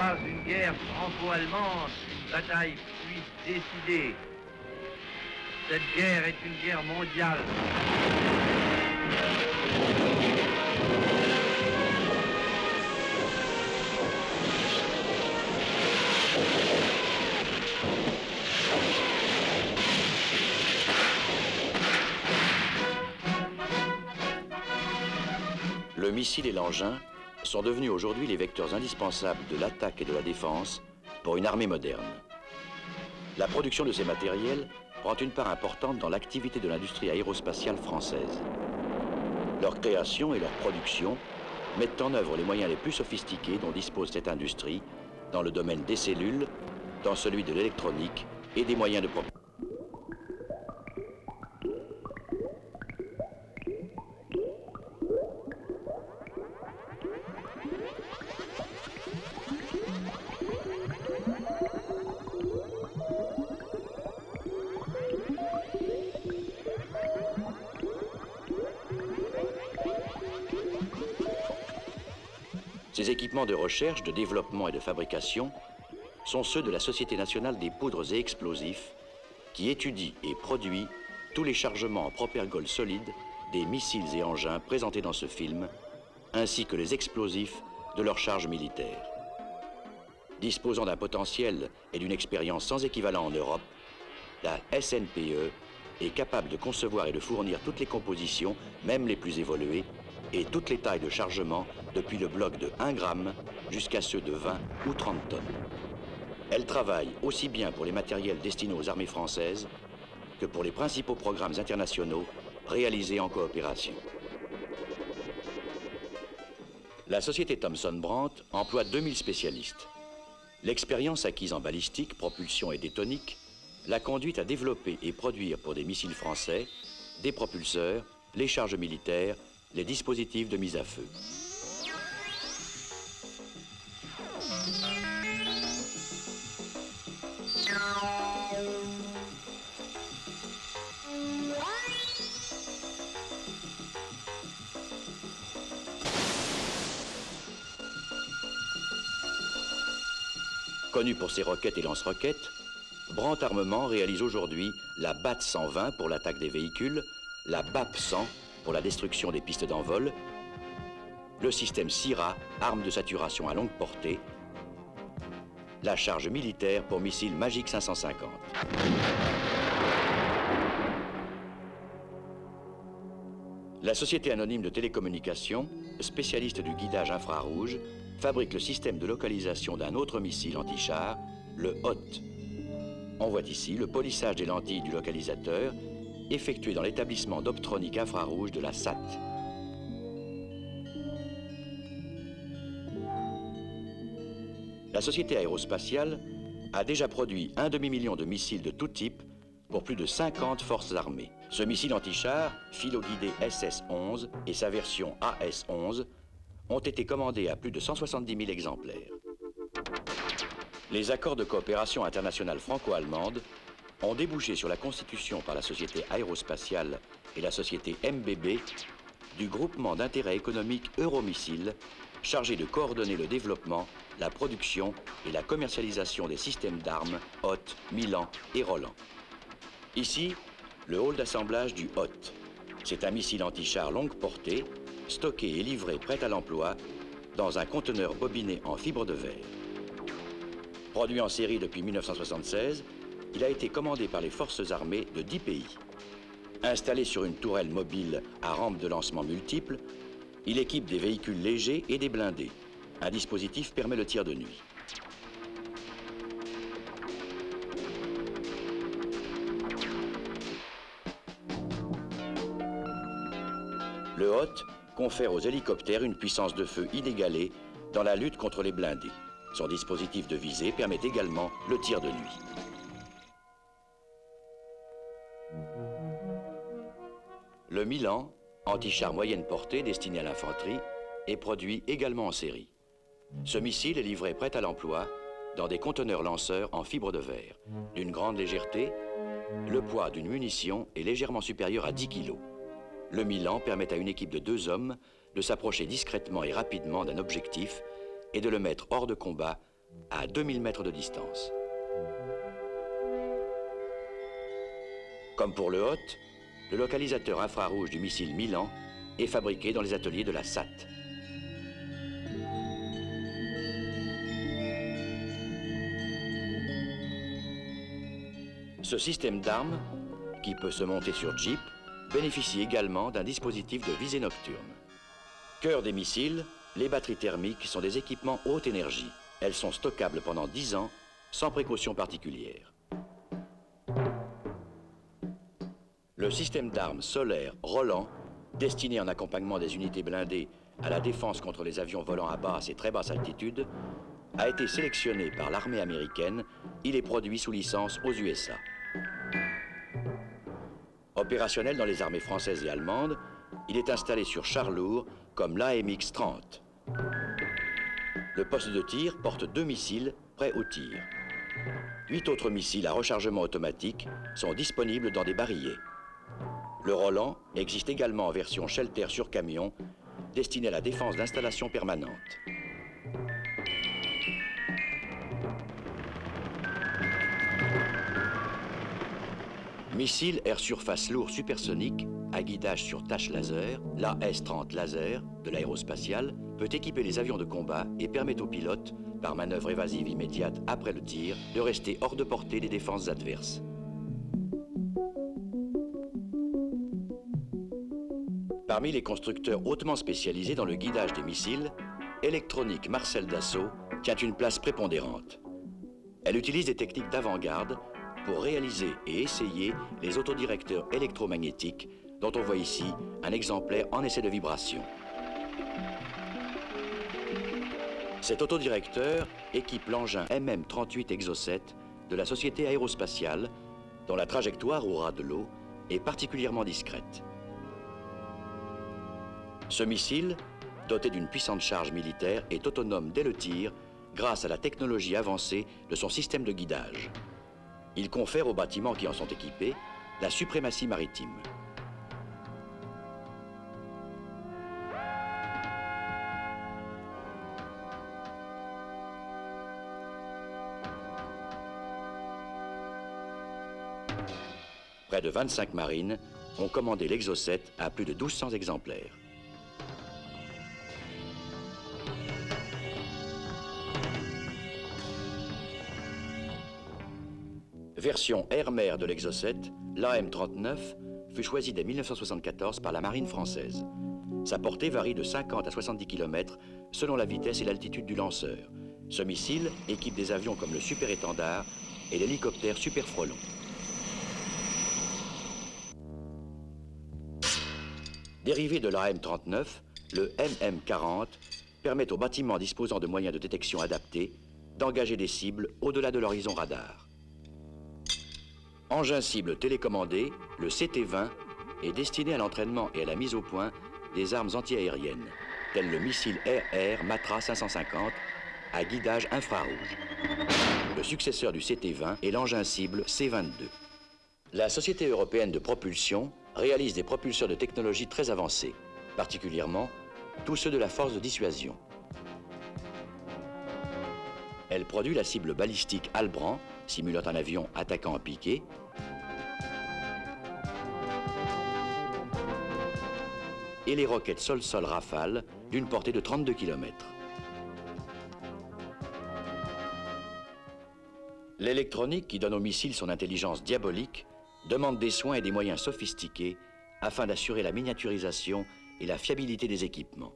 pas une guerre franco-allemande, une bataille puis décidée. Cette guerre est une guerre mondiale. Le missile et l'engin sont devenus aujourd'hui les vecteurs indispensables de l'attaque et de la défense pour une armée moderne. La production de ces matériels prend une part importante dans l'activité de l'industrie aérospatiale française. Leur création et leur production mettent en œuvre les moyens les plus sophistiqués dont dispose cette industrie dans le domaine des cellules, dans celui de l'électronique et des moyens de propulsion. Ces équipements de recherche, de développement et de fabrication sont ceux de la Société nationale des poudres et explosifs qui étudie et produit tous les chargements en propergol solide des missiles et engins présentés dans ce film, ainsi que les explosifs de leur charge militaire. Disposant d'un potentiel et d'une expérience sans équivalent en Europe, la SNPE est capable de concevoir et de fournir toutes les compositions, même les plus évoluées, et toutes les tailles de chargement, depuis le bloc de 1 gramme jusqu'à ceux de 20 ou 30 tonnes. Elle travaille aussi bien pour les matériels destinés aux armées françaises que pour les principaux programmes internationaux réalisés en coopération. La société Thomson Brandt emploie 2000 spécialistes. L'expérience acquise en balistique, propulsion et détonique l'a conduite à développer et produire pour des missiles français des propulseurs, les charges militaires, les dispositifs de mise à feu. Connu pour ses roquettes et lance-roquettes, Brandt Armement réalise aujourd'hui la BAT 120 pour l'attaque des véhicules, la BAP 100 pour la destruction des pistes d'envol, le système SIRA, arme de saturation à longue portée, la charge militaire pour missiles Magic 550. La société anonyme de télécommunications, spécialiste du guidage infrarouge, fabrique le système de localisation d'un autre missile anti-char, le HOT. On voit ici le polissage des lentilles du localisateur effectué dans l'établissement d'optronique infrarouge de la SAT. La société aérospatiale a déjà produit 1 demi-million de missiles de tout type pour plus de 50 forces armées. Ce missile anti-char, philo-guidé SS-11 et sa version AS-11 ont été commandés à plus de 170 000 exemplaires. Les accords de coopération internationale franco-allemande ont débouché sur la constitution par la société aérospatiale et la société MBB du groupement d'intérêt économique Euromissile chargé de coordonner le développement, la production et la commercialisation des systèmes d'armes HOT, Milan et Roland. Ici, le hall d'assemblage du HOT. C'est un missile anti-char longue portée, stocké et livré prêt à l'emploi dans un conteneur bobiné en fibre de verre. Produit en série depuis 1976, il a été commandé par les forces armées de 10 pays. Installé sur une tourelle mobile à rampe de lancement multiple, il équipe des véhicules légers et des blindés. Un dispositif permet le tir de nuit. Le HOT confère aux hélicoptères une puissance de feu inégalée dans la lutte contre les blindés. Son dispositif de visée permet également le tir de nuit. Le Milan, anti-char moyenne portée destiné à l'infanterie, est produit également en série. Ce missile est livré prêt à l'emploi dans des conteneurs lanceurs en fibre de verre. D'une grande légèreté, le poids d'une munition est légèrement supérieur à 10 kg. Le Milan permet à une équipe de 2 hommes de s'approcher discrètement et rapidement d'un objectif et de le mettre hors de combat à 2000 mètres de distance. Comme pour le HOT, le localisateur infrarouge du missile Milan est fabriqué dans les ateliers de la SAT. Ce système d'armes, qui peut se monter sur Jeep, bénéficie également d'un dispositif de visée nocturne. Cœur des missiles, les batteries thermiques sont des équipements haute énergie. Elles sont stockables pendant 10 ans, sans précaution particulière. Le système d'armes solaire Roland, destiné en accompagnement des unités blindées à la défense contre les avions volant à basse et très basse altitude, a été sélectionné par l'armée américaine. Il est produit sous licence aux USA. Opérationnel dans les armées françaises et allemandes, il est installé sur chars lourds comme l'AMX-30. Le poste de tir porte 2 missiles prêts au tir. 8 autres missiles à rechargement automatique sont disponibles dans des barillet. Le Roland existe également en version shelter sur camion, destiné à la défense d'installations permanentes. Missile air surface lourd supersonique à guidage sur tâche laser, l'AS-30 laser de l'aérospatiale peut équiper les avions de combat et permet aux pilotes, par manœuvre évasive immédiate après le tir, de rester hors de portée des défenses adverses. Parmi les constructeurs hautement spécialisés dans le guidage des missiles, Electronic Marcel Dassault tient une place prépondérante. Elle utilise des techniques d'avant-garde pour réaliser et essayer les autodirecteurs électromagnétiques dont on voit ici un exemplaire en essai de vibration. Cet autodirecteur équipe l'engin MM38 Exocet de la société aérospatiale dont la trajectoire au ras de l'eau est particulièrement discrète. Ce missile, doté d'une puissante charge militaire, est autonome dès le tir grâce à la technologie avancée de son système de guidage. Il confère aux bâtiments qui en sont équipés la suprématie maritime. Près de 25 marines ont commandé l'Exocet à plus de 1200 exemplaires. Version air-mer de l'Exocet, l'AM39 fut choisie dès 1974 par la marine française. Sa portée varie de 50 à 70 km selon la vitesse et l'altitude du lanceur. Ce missile équipe des avions comme le Super Étendard et l'hélicoptère Super Frelon. Dérivé de l'AM39, le MM40 permet aux bâtiments disposant de moyens de détection adaptés d'engager des cibles au-delà de l'horizon radar. Engin cible télécommandé, le CT-20 est destiné à l'entraînement et à la mise au point des armes antiaériennes, telles le missile air-air Matra 550 à guidage infrarouge. Le successeur du CT-20 est l'engin cible C-22. La Société européenne de propulsion réalise des propulseurs de technologie très avancée, particulièrement tous ceux de la force de dissuasion. Elle produit la cible balistique Albrand, simulant un avion attaquant à piqué, et les roquettes sol-sol Rafale d'une portée de 32 km. L'électronique qui donne au missile son intelligence diabolique demande des soins et des moyens sophistiqués afin d'assurer la miniaturisation et la fiabilité des équipements.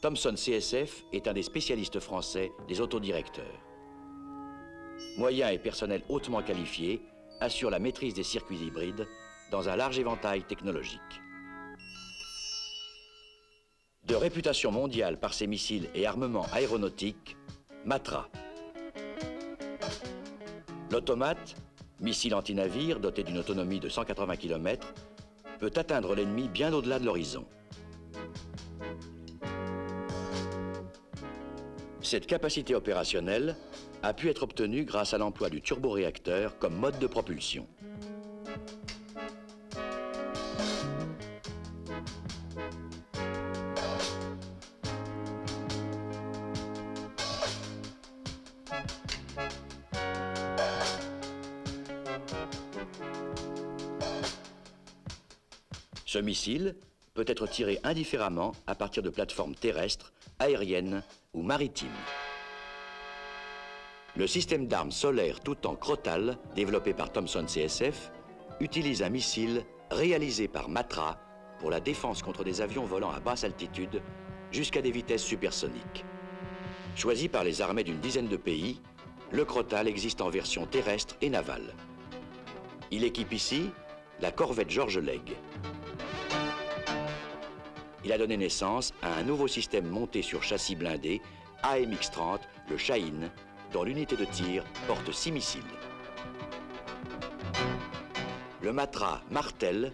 Thomson CSF est un des spécialistes français des autodirecteurs. Moyens et personnel hautement qualifiés assurent la maîtrise des circuits hybrides dans un large éventail technologique. De réputation mondiale par ses missiles et armements aéronautiques, Matra. L'automate, missile anti-navire doté d'une autonomie de 180 km, peut atteindre l'ennemi bien au-delà de l'horizon. Cette capacité opérationnelle a pu être obtenue grâce à l'emploi du turboréacteur comme mode de propulsion. Ce missile peut être tiré indifféremment à partir de plateformes terrestres, aériennes ou maritimes. Le système d'armes solaires tout en Crotale, développé par Thomson CSF, utilise un missile réalisé par Matra pour la défense contre des avions volant à basse altitude jusqu'à des vitesses supersoniques. Choisi par les armées d'une dizaine de pays, le Crotale existe en version terrestre et navale. Il équipe ici la corvette George Legge. Il a donné naissance à un nouveau système monté sur châssis blindé, AMX-30, le Shahin, dont l'unité de tir porte 6 missiles. Le Matra Martel,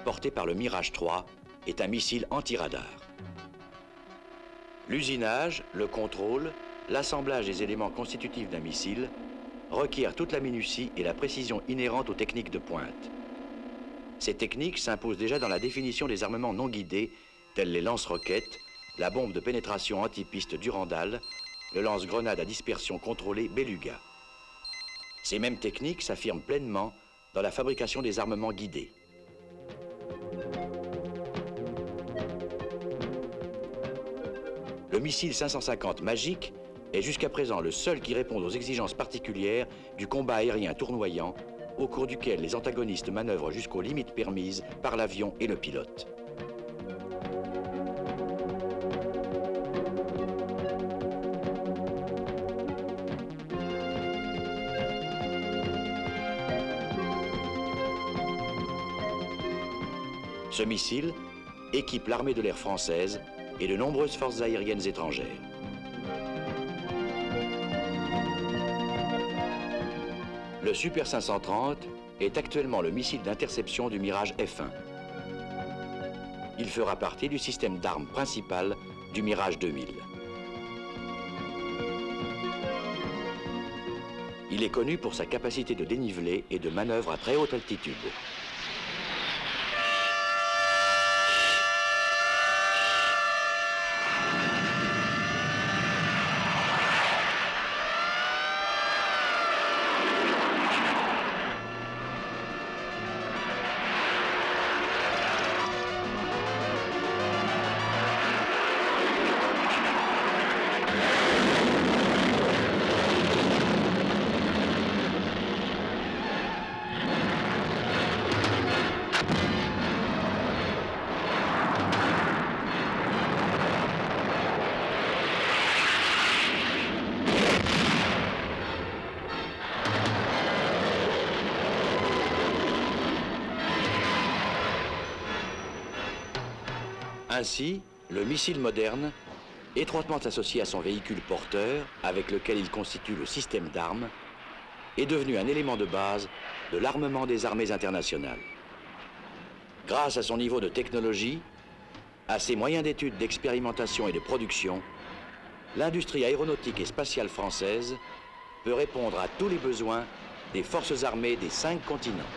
porté par le Mirage 3, est un missile anti-radar. L'usinage, le contrôle, l'assemblage des éléments constitutifs d'un missile requiert toute la minutie et la précision inhérentes aux techniques de pointe. Ces techniques s'imposent déjà dans la définition des armements non guidés, tels les lance-roquettes, la bombe de pénétration anti-piste Durandal, le lance-grenade à dispersion contrôlée Beluga. Ces mêmes techniques s'affirment pleinement dans la fabrication des armements guidés. Le missile 550 Magic est jusqu'à présent le seul qui répond aux exigences particulières du combat aérien tournoyant, au cours duquel les antagonistes manœuvrent jusqu'aux limites permises par l'avion et le pilote. Ce missile équipe l'armée de l'air française et de nombreuses forces aériennes étrangères. Le Super 530 est actuellement le missile d'interception du Mirage F1. Il fera partie du système d'armes principal du Mirage 2000. Il est connu pour sa capacité de dénivelé et de manœuvre à très haute altitude. Ainsi, le missile moderne, étroitement associé à son véhicule porteur, avec lequel il constitue le système d'armes, est devenu un élément de base de l'armement des armées internationales. Grâce à son niveau de technologie, à ses moyens d'étude, d'expérimentation et de production, l'industrie aéronautique et spatiale française peut répondre à tous les besoins des forces armées des 5 continents.